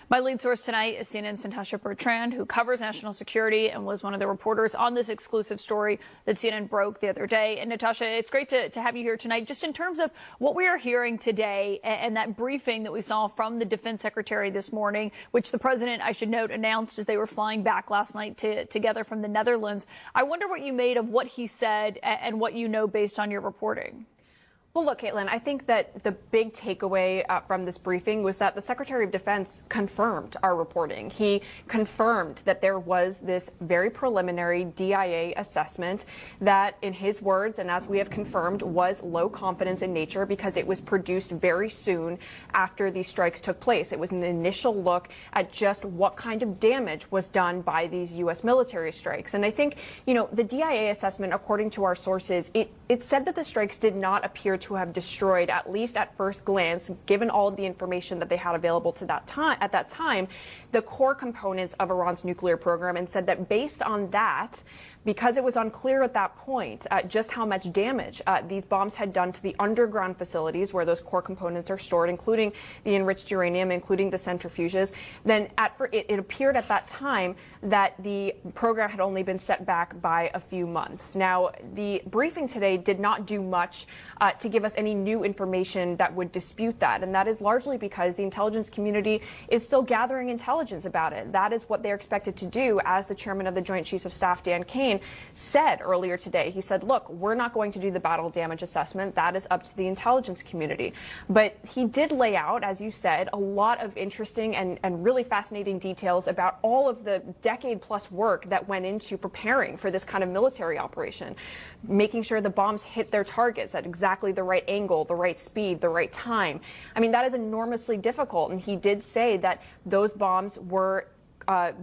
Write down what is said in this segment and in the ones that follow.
My lead source tonight is CNN's Natasha Bertrand, who covers national security and was one of the reporters on this exclusive story that CNN broke the other day. And Natasha, it's great to have you here tonight. Just in terms of what we are hearing today and that briefing that we saw from the defense secretary this morning, which the president, I should note, announced as they were flying back last night together from the Netherlands. I wonder what you made of what he said and what you know based on your reporting. Well, look, Caitlin, I think that the big takeaway from this briefing was that the Secretary of Defense confirmed our reporting. He confirmed that there was this very preliminary DIA assessment that, in his words, and as we have confirmed, was low confidence in nature because it was produced very soon after these strikes took place. It was an initial look at just what kind of damage was done by these U.S. military strikes. And I think, the DIA assessment, according to our sources, it said that the strikes did not appear to have destroyed, at least at first glance, given all of the information that they had available to that time, at that time, the core components of Iran's nuclear program, and said that based on that, because it was unclear at that point just how much damage these bombs had done to the underground facilities where those core components are stored, including the enriched uranium, including the centrifuges, then it appeared at that time that the program had only been set back by a few months. Now, the briefing today did not do much to give us any new information that would dispute that, and that is largely because the intelligence community is still gathering intelligence about it. That is what they're expected to do, as the chairman of the Joint Chiefs of Staff, Dan Kane, said earlier today. He said, look, we're not going to do the battle damage assessment. That is up to the intelligence community. But he did lay out, as you said, a lot of interesting and really fascinating details about all of the decade-plus work that went into preparing for this kind of military operation, making sure the bombs hit their targets at exactly the right angle, the right speed, the right time. I mean, that is enormously difficult. And he did say that those bombs were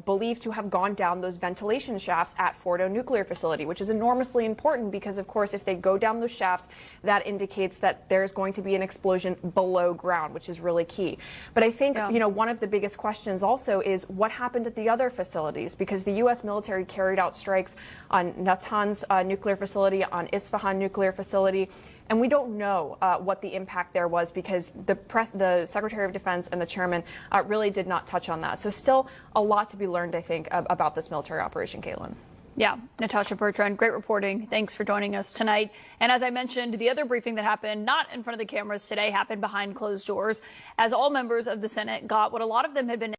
believed to have gone down those ventilation shafts at Fordo nuclear facility, which is enormously important because, of course, if they go down those shafts, that indicates that there's going to be an explosion below ground, which is really key. But I think, one of the biggest questions also is what happened at the other facilities, because the U.S. military carried out strikes on Natanz nuclear facility, on Isfahan nuclear facility, and we don't know what the impact there was because the Secretary of Defense and the chairman really did not touch on that. So still a lot to be learned, I think, about this military operation, Caitlin. Yeah, Natasha Bertrand, great reporting. Thanks for joining us tonight. And as I mentioned, the other briefing that happened, not in front of the cameras today, happened behind closed doors, as all members of the Senate got what a lot of them had been